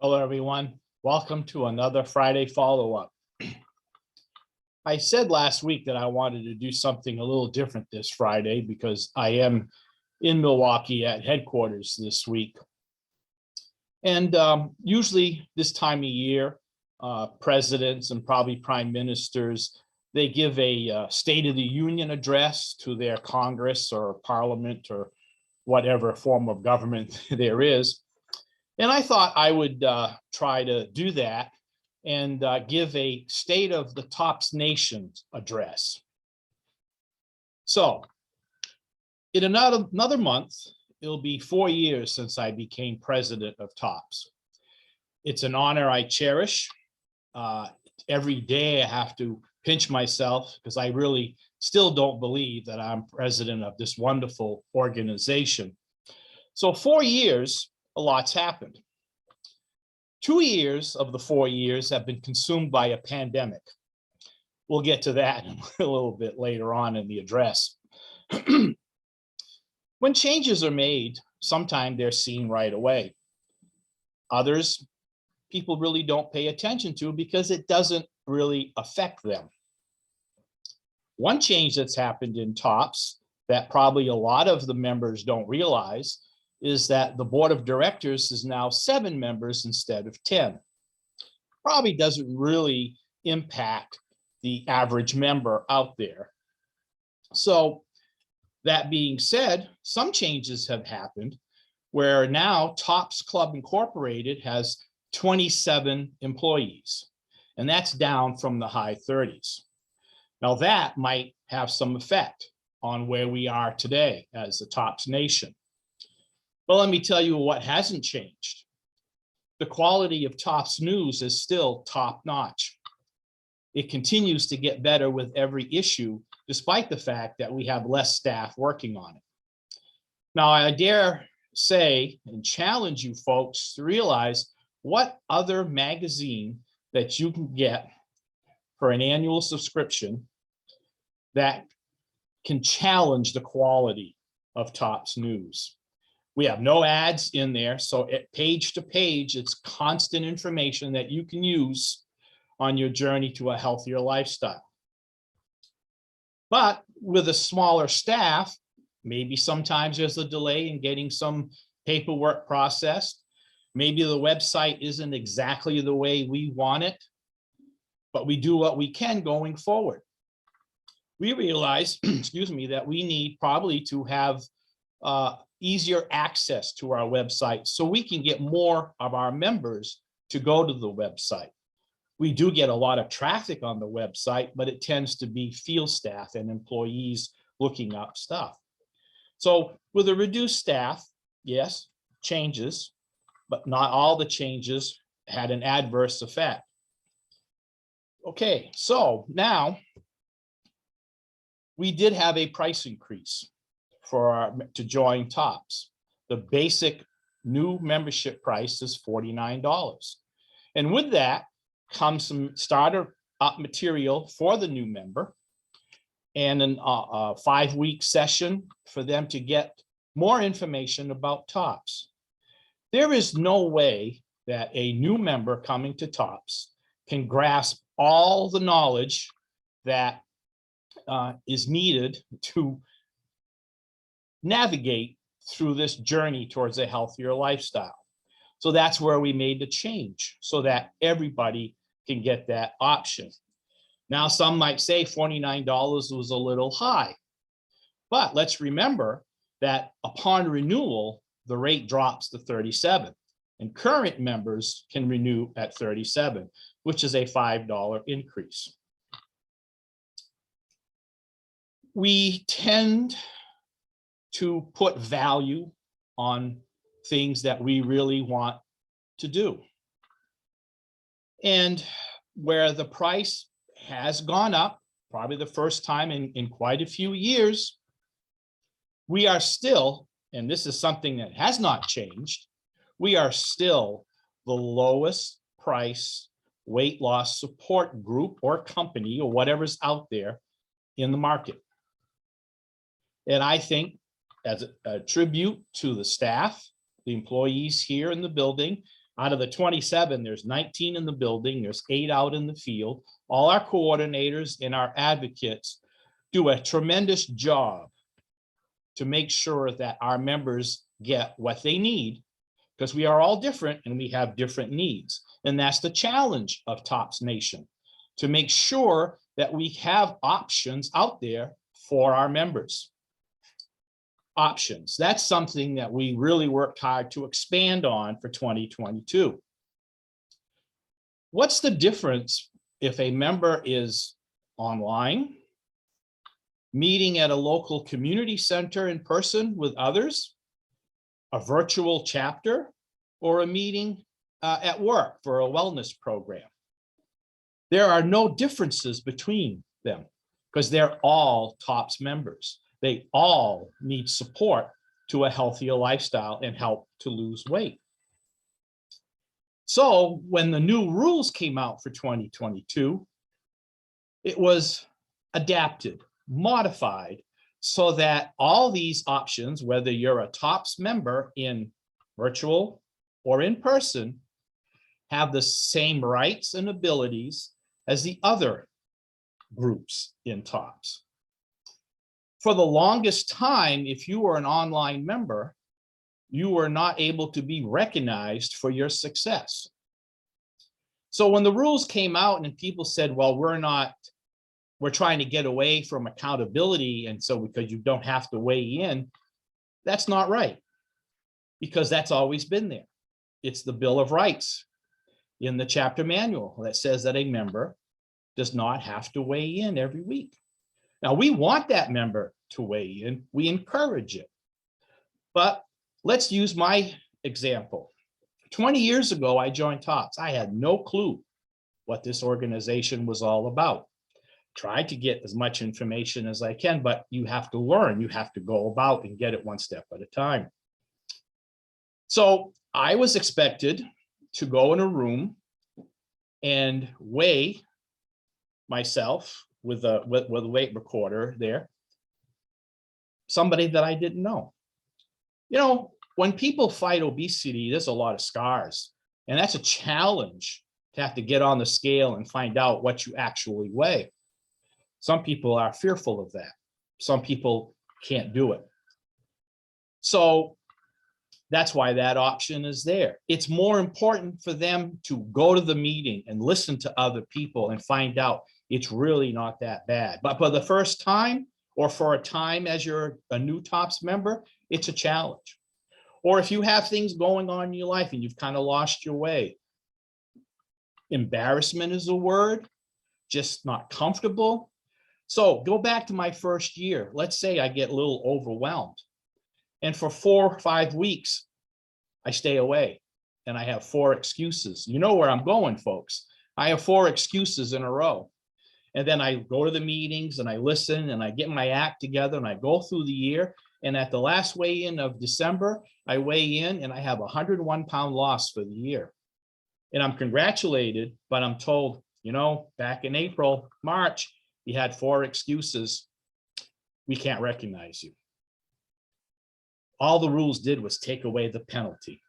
Hello, everyone. Welcome to another Friday follow-up. I said last week that I wanted to do something a little different this Friday because I am in Milwaukee at headquarters this week. And usually this time of year, presidents and probably prime ministers, they give a State of the Union address to their Congress or Parliament or whatever form of government there is. And I thought I would try to do that and give a State of the TOPS Nations address. So in another month, it'll be 4 years since I became president of TOPS. It's an honor I cherish. Every day I have to pinch myself because I really still don't believe that I'm president of this wonderful organization. So 4 years, a lot's happened. 2 years of the 4 years have been consumed by a pandemic. We'll get to that a little bit later on in the address. When changes are made, sometimes they're seen right away. Others, people really don't pay attention to because it doesn't really affect them. One change that's happened in TOPS that probably a lot of the members don't realize is that the board of directors is now 7 members instead of 10. Probably doesn't really impact the average member out there. So that being said, some changes have happened where now TOPS Club Incorporated has 27 employees, and that's down from the high 30s. Now that might have some effect on where we are today as the TOPS Nation. But let me tell you what hasn't changed. The quality of TOPS News is still top notch. It continues to get better with every issue, despite the fact that we have less staff working on it. Now, I dare say and challenge you folks to realize what other magazine that you can get for an annual subscription that can challenge the quality of TOPS News. We have no ads in there, so at page to page, it's constant information that you can use on your journey to a healthier lifestyle. But with a smaller staff, maybe sometimes there's a delay in getting some paperwork processed. Maybe the website isn't exactly the way we want it, but we do what we can going forward. We realize, excuse me, that we need probably to have easier access to our website so we can get more of our members to go to the website. We do get a lot of traffic on the website, but it tends to be field staff and employees looking up stuff. So with a reduced staff, yes, changes, but not all the changes had an adverse effect. Okay, so now we did have a price increase to join TOPS. The basic new membership price is $49. And with that comes some starter up material for the new member and a 5-week session for them to get more information about TOPS. There is no way that a new member coming to TOPS can grasp all the knowledge that is needed to navigate through this journey towards a healthier lifestyle. So that's where we made the change so that everybody can get that option. Now, some might say $49 was a little high, but let's remember that upon renewal, the rate drops to $37, and current members can renew at $37, which is a $5 increase. We tend to put value on things that we really want to do. And where the price has gone up, probably the first time in quite a few years, we are still, and this is something that has not changed, we are still the lowest price weight loss support group or company or whatever's out there in the market. And I think as a tribute to the staff, the employees here in the building, Out of the 27, there's 19 in the building, there's 8 out in the field. All our coordinators and our advocates do a tremendous job to make sure that our members get what they need, because we are all different and we have different needs. And that's the challenge of TOPS Nation, to make sure that we have options out there for our members. Options. That's something that we really worked hard to expand on for 2022. What's the difference if a member is online, meeting at a local community center in person with others, a virtual chapter, or a meeting at work for a wellness program? There are no differences between them because they're all TOPS members. They all need support to a healthier lifestyle and help to lose weight. So when the new rules came out for 2022, it was adapted, modified, so that all these options, whether you're a TOPS member in virtual or in person, have the same rights and abilities as the other groups in TOPS. For the longest time, if you were an online member, you were not able to be recognized for your success. So when the rules came out and people said, well, we're trying to get away from accountability, and so because you don't have to weigh in, that's not right, because that's always been there. It's the Bill of Rights in the chapter manual that says that a member does not have to weigh in every week. Now, we want that member to weigh in. We encourage it. But let's use my example. 20 years ago, I joined TOPS. I had no clue what this organization was all about. Tried to get as much information as I can, but you have to learn. You have to go about and get it one step at a time. So I was expected to go in a room and weigh myself with a weight recorder there, somebody that I didn't know. You know, when people fight obesity, there's a lot of scars, and that's a challenge to have to get on the scale and find out what you actually weigh. Some people are fearful of that. Some people can't do it. So that's why that option is there. It's more important for them to go to the meeting and listen to other people and find out it's really not that bad. But for the first time, or for a time as you're a new TOPS member, it's a challenge. Or if you have things going on in your life and you've kind of lost your way, embarrassment is a word, just not comfortable. So go back to my first year. Let's say I get a little overwhelmed. And for 4 or 5 weeks, I stay away and I have 4 excuses. You know where I'm going, folks. I have 4 excuses in a row. And then I go to the meetings and I listen and I get my act together and I go through the year. And at the last weigh-in of December, I weigh in and I have a 101-pound loss for the year. And I'm congratulated, but I'm told, you know, back in April, March, you had 4 excuses. We can't recognize you. All the rules did was take away the penalty.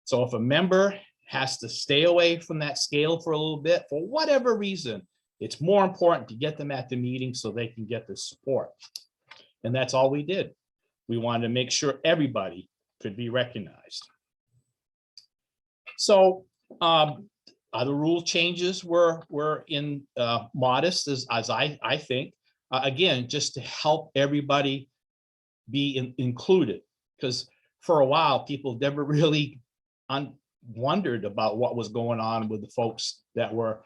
So if a member has to stay away from that scale for a little bit, for whatever reason, it's more important to get them at the meeting so they can get the support. And that's all we did. We wanted to make sure everybody could be recognized. So other rule changes were in modest as I think, again, just to help everybody be included, because for a while people never really wondered about what was going on with the folks that were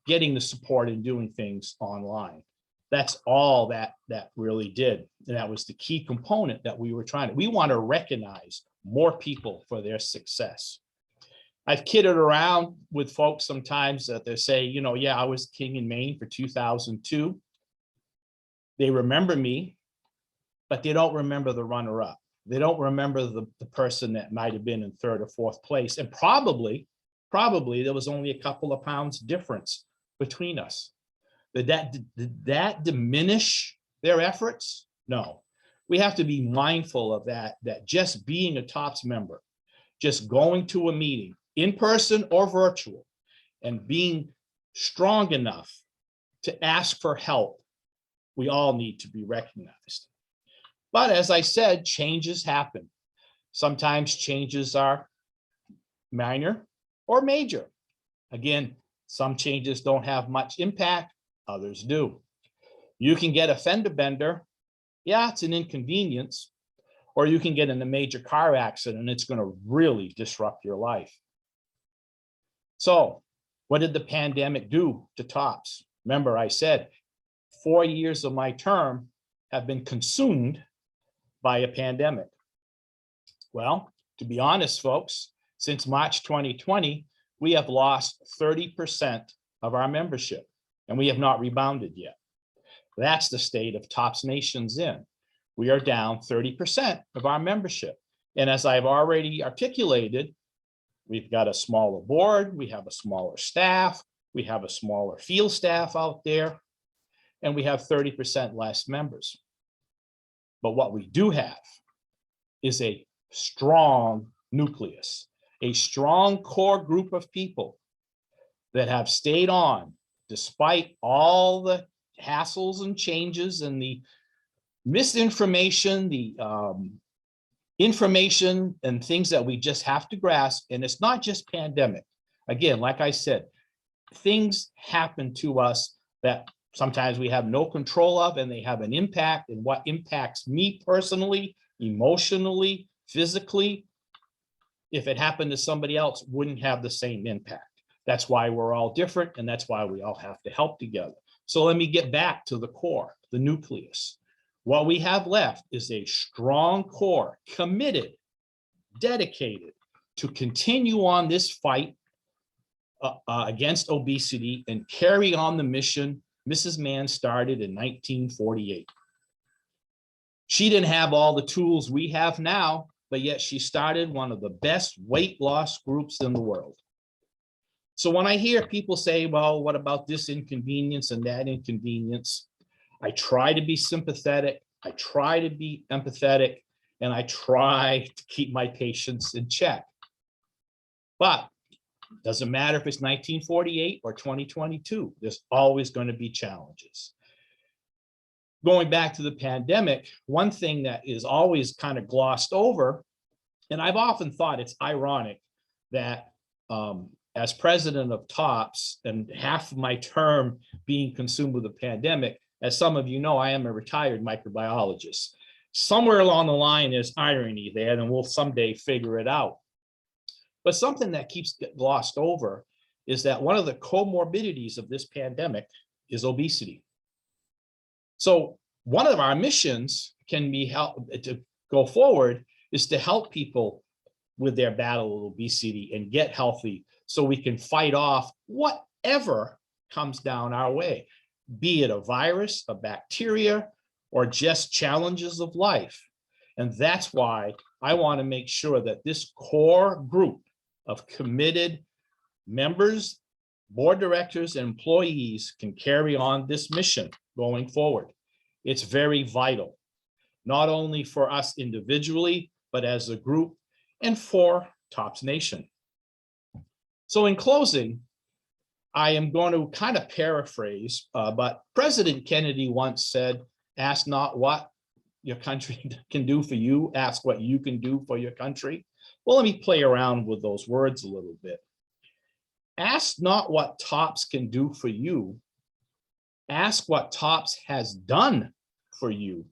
getting the support and doing things online. That's all that really did. And that was the key component that we were trying to. We want to recognize more people for their success. I've kidded around with folks sometimes that they say, you know, yeah, I was king in Maine for 2002. They remember me, but they don't remember the runner-up. They don't remember the person that might have been in 3rd or 4th place. And probably there was only a couple of pounds difference between us. Did that diminish their efforts? No. We have to be mindful of that just being a TOPS member, just going to a meeting, in person or virtual, and being strong enough to ask for help, we all need to be recognized. But as I said, changes happen. Sometimes changes are minor or major. Again, some changes don't have much impact, others do. You can get a fender bender. Yeah, it's an inconvenience. Or you can get in a major car accident and it's going to really disrupt your life. So what did the pandemic do to TOPS? Remember, I said 4 years of my term have been consumed by a pandemic. Well, to be honest, folks, since March 2020, we have lost 30% of our membership, and we have not rebounded yet. That's the state of TOPS Nation's in. We are down 30% of our membership. And as I've already articulated, we've got a smaller board, we have a smaller staff, we have a smaller field staff out there, and we have 30% less members. But what we do have is a strong nucleus, a strong core group of people that have stayed on despite all the hassles and changes and the misinformation, the information and things that we just have to grasp. And it's not just pandemic. Again, like I said, things happen to us that sometimes we have no control of, and they have an impact. And what impacts me personally, emotionally, physically, if it happened to somebody else, wouldn't have the same impact. That's why we're all different, and that's why we all have to help together. So let me get back to the core, the nucleus. What we have left is a strong core, committed, dedicated to continue on this fight against obesity and carry on the mission Mrs. Mann started in 1948. She didn't have all the tools we have now, but yet she started one of the best weight loss groups in the world. So when I hear people say, well, what about this inconvenience and that inconvenience? I try to be sympathetic, I try to be empathetic, and I try to keep my patients in check. But it doesn't matter if it's 1948 or 2022, there's always going to be challenges. Going back to the pandemic, one thing that is always kind of glossed over, and I've often thought it's ironic that as president of TOPS and half of my term being consumed with the pandemic, as some of you know, I am a retired microbiologist. Somewhere along the line there's irony there, and we'll someday figure it out. But something that keeps getting glossed over is that one of the comorbidities of this pandemic is obesity. So one of our missions can be to go forward is to help people with their battle with obesity and get healthy so we can fight off whatever comes down our way, be it a virus, a bacteria, or just challenges of life. And that's why I want to make sure that this core group of committed members, board directors, and employees can carry on this mission going forward. It's very vital, not only for us individually, but as a group and for TOPS Nation. So in closing, I am going to kind of paraphrase, but President Kennedy once said, ask not what your country can do for you, ask what you can do for your country. Well, let me play around with those words a little bit. Ask not what TOPS can do for you, ask what TOPS has done for you,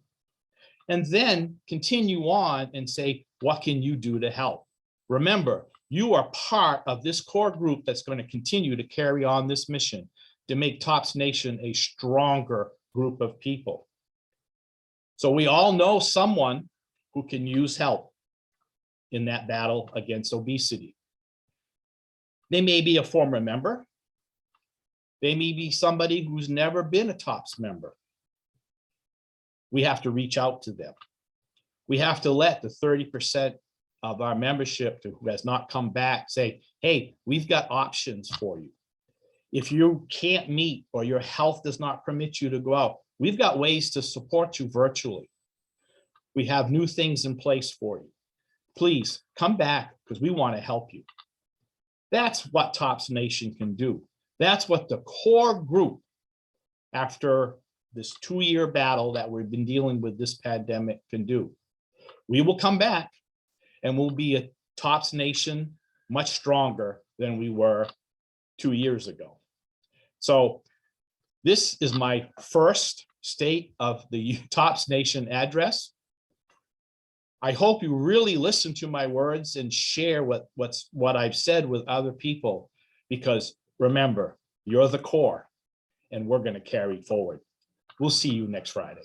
and then continue on and say, what can you do to help? Remember, you are part of this core group that's going to continue to carry on this mission to make TOPS Nation a stronger group of people. So we all know someone who can use help in that battle against obesity. They may be a former member. They may be somebody who's never been a TOPS member. We have to reach out to them. We have to let the 30% of our membership who has not come back say, hey, we've got options for you. If you can't meet or your health does not permit you to go out, we've got ways to support you virtually. We have new things in place for you. Please come back because we want to help you. That's what Tops Nation can do. That's what the core group, after this 2-year battle that we've been dealing with this pandemic, can do. We will come back and we'll be a Tops Nation much stronger than we were 2 years ago. So this is my first State of the Tops Nation address. I hope you really listen to my words and share what I've said with other people, because remember, you're the core and we're going to carry forward. We'll see you next Friday.